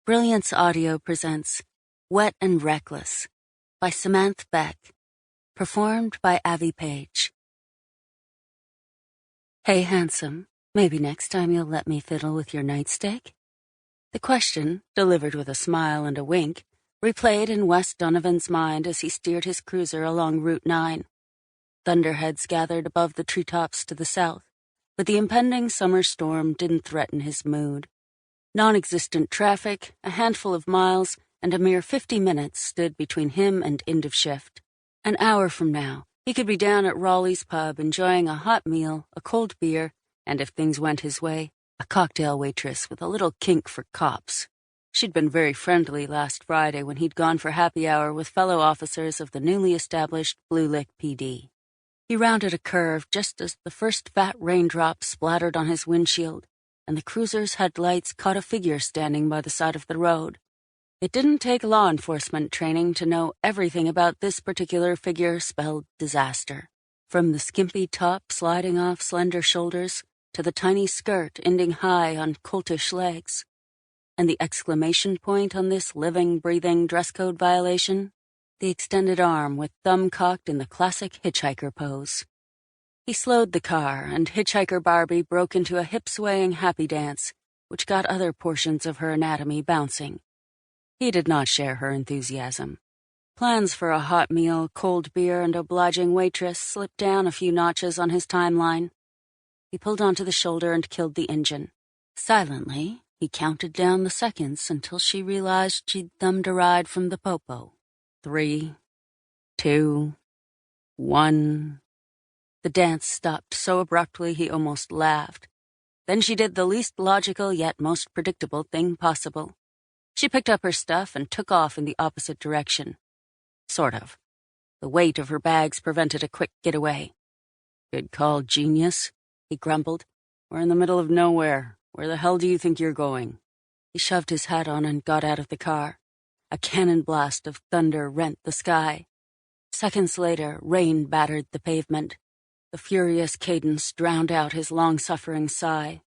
Brilliance Audio presents Wet and Reckless by Samanthe Beck, performed by Avi Page. Hey, handsome, maybe next time you'll let me fiddle with your nightstick? The question, delivered with a smile and a wink, replayed in West Donovan's mind as he steered his cruiser along Route 9. Thunderheads gathered above the treetops to the south, but the impending summer storm didn't threaten his mood. Non-existent traffic, a handful of miles, and a mere 50 minutes stood between him and end of shift. An hour from now, he could be down at Raleigh's pub enjoying a hot meal, a cold beer, and if things went his way, a cocktail waitress with a little kink for cops. She'd been very friendly last Friday when he'd gone for happy hour with fellow officers of the newly established Bluelick PD. He rounded a curve just as the first fat raindrop splattered on his windshield, and the cruiser's headlights caught a figure standing by the side of the road. It didn't take law enforcement training to know everything about this particular figure spelled disaster, from the skimpy top sliding off slender shoulders to the tiny skirt ending high on coltish legs. And the exclamation point on this living, breathing dress code violation? The extended arm with thumb cocked in the classic hitchhiker pose. He slowed the car, and hitchhiker Barbie broke into a hip-swaying happy dance, which got other portions of her anatomy bouncing. He did not share her enthusiasm. Plans for a hot meal, cold beer, and obliging waitress slipped down a few notches on his timeline. He pulled onto the shoulder and killed the engine. Silently, he counted down the seconds until she realized she'd thumbed a ride from the popo. 3, 2, 1... The dance stopped so abruptly he almost laughed. Then she did the least logical yet most predictable thing possible. She picked up her stuff and took off in the opposite direction. Sort of. The weight of her bags prevented a quick getaway. "Good call, genius," he grumbled. "We're in the middle of nowhere. Where the hell do you think you're going?" He shoved his hat on and got out of the car. A cannon blast of thunder rent the sky. Seconds later, rain battered the pavement. The furious cadence drowned out his long-suffering sigh.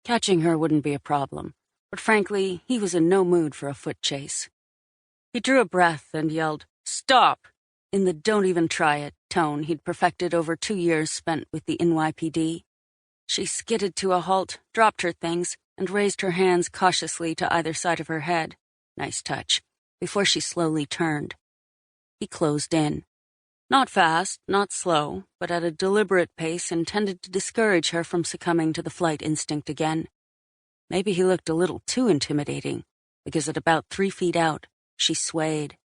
Catching her wouldn't be a problem, but frankly, he was in no mood for a foot chase. He drew a breath and yelled, "Stop!" in the "don't even try it" tone he'd perfected over 2 years spent with the NYPD. She skidded to a halt, dropped her things, and raised her hands cautiously to either side of her head. Nice touch. Before she slowly turned. He closed in. Not fast, not slow, but at a deliberate pace intended to discourage her from succumbing to the flight instinct again. Maybe he looked a little too intimidating, because at about 3 feet out, she swayed.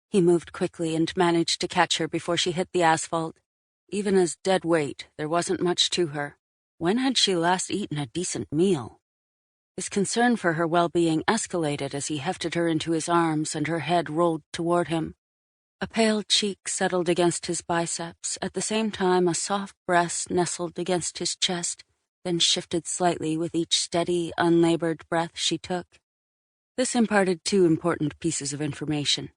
He moved quickly and managed to catch her before she hit the asphalt. Even as dead weight, there wasn't much to her. When had she last eaten a decent meal? His concern for her well-being escalated as he hefted her into his arms and her head rolled toward him. A pale cheek settled against his biceps, at the same time a soft breast nestled against his chest, then shifted slightly with each steady, unlabored breath she took. This imparted 2 important pieces of information.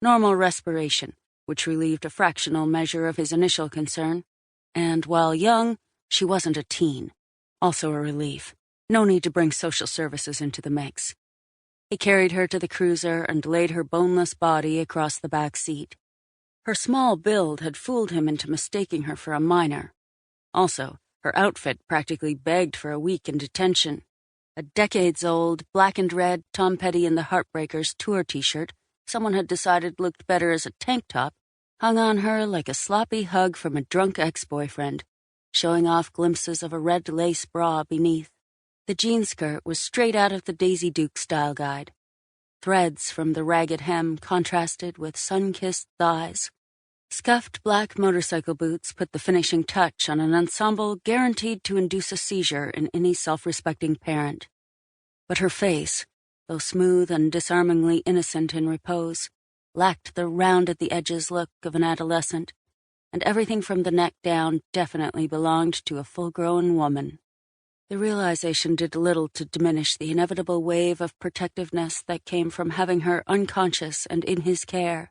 Normal respiration, which relieved a fractional measure of his initial concern, and while young, she wasn't a teen. Also a relief. No need to bring social services into the mix. He carried her to the cruiser and laid her boneless body across the back seat. Her small build had fooled him into mistaking her for a minor. Also, her outfit practically begged for a week in detention. A decades-old, black and red Tom Petty and the Heartbreakers tour t-shirt someone had decided looked better as a tank top hung on her like a sloppy hug from a drunk ex-boyfriend, showing off glimpses of a red lace bra beneath. The jean skirt was straight out of the Daisy Duke style guide. Threads from the ragged hem contrasted with sun-kissed thighs. Scuffed black motorcycle boots put the finishing touch on an ensemble guaranteed to induce a seizure in any self-respecting parent. But her face, though smooth and disarmingly innocent in repose, lacked the round-at-the-edges look of an adolescent, and everything from the neck down definitely belonged to a full-grown woman. The realization did little to diminish the inevitable wave of protectiveness that came from having her unconscious and in his care.